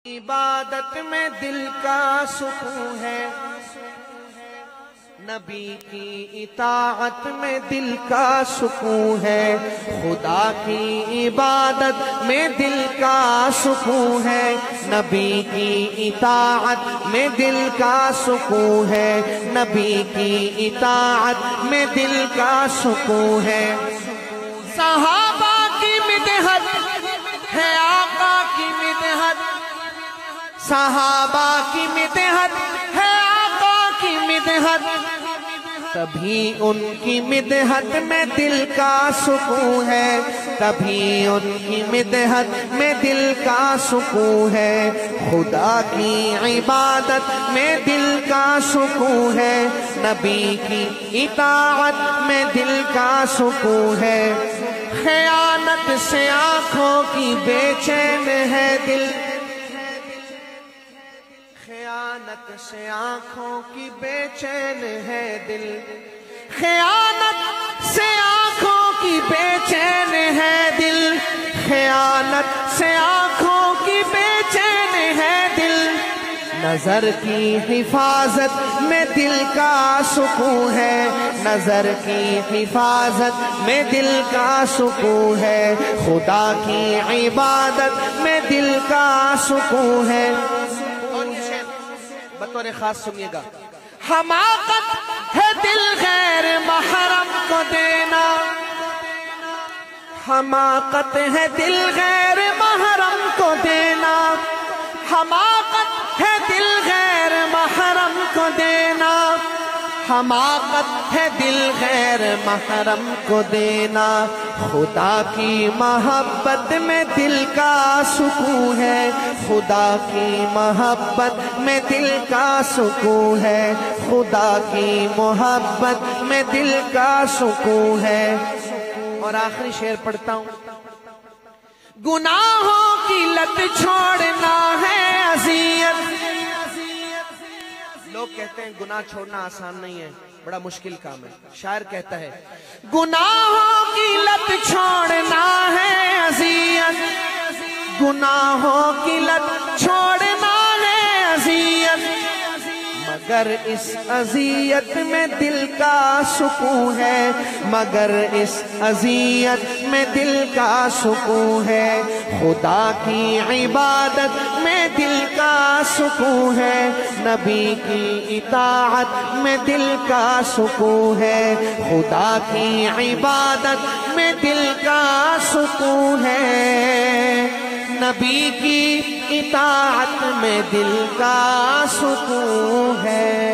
عبادت میں دل کا سکون ہے، نبی کی اطاعت میں دل کا سکون ہے، خدا کی عبادت میں دل کا سکون ہے، نبی کی اطاعت میں دل کا سکون ہے، نبی کی اطاعت میں دل کا سکون ہے۔ صحابہ کی مدحت ہے آقا کی مدحت، صحابہ کی مدحت ہے آقا کی مدحت، تبھی ان کی مدحت میں دل کا سکون ہے، تبھی ان کی مدحت میں دل کا سکون ہے، خدا کی عبادت میں دل کا سکون ہے، نبی کی اطاعت میں دل کا سکون ہے۔ خیانت سے آنکھوں کی بے چین ہے دل، خیانت سے آنکھوں کی بے چین ہے دل، خیانت سے آنکھوں کی بے چین ہے دل، خیانت سے آنکھوں کی بے چین ہے دل، نظر کی حفاظت میں دل کا سکون ہے، نظر کی حفاظت میں دل کا سکون ہے، خدا کی عبادت میں دل کا سکون ہے۔ بطور خاص سنیے گا، حماقت ہے دل غیر محرم کو دینا، حماقت ہے دل غیر محرم کو دینا، حماقت ہے دل غیر محرم کو دینا، حماقت ہے دل غیر محرم کو دینا، خدا کی محبت میں دل کا سکون ہے، خدا کی محبت میں دل کا سکون ہے، خدا کی محبت میں دل کا سکون ہے۔ اور آخری شعر پڑھتا ہوں، گناہوں کی لت چھوڑنا ہے اذیت، لوگ کہتے ہیں گناہ چھوڑنا آسان نہیں ہے، بڑا مشکل کام ہے، شاعر کہتا ہے گناہوں کی لت چھوڑنا ہے اذیت، گناہوں کی لت چھوڑنا ہے اذیت، مگر اس اذیت میں دل کا سکون ہے، مگر اس اذیت میں دل کا سکون ہے، خدا کی عبادت میں دل کا سکون ہے، نبی کی اطاعت میں دل کا سکون ہے، خدا کی عبادت میں دل کا سکون ہے، نبی کی اطاعت میں دل کا سکون ہے۔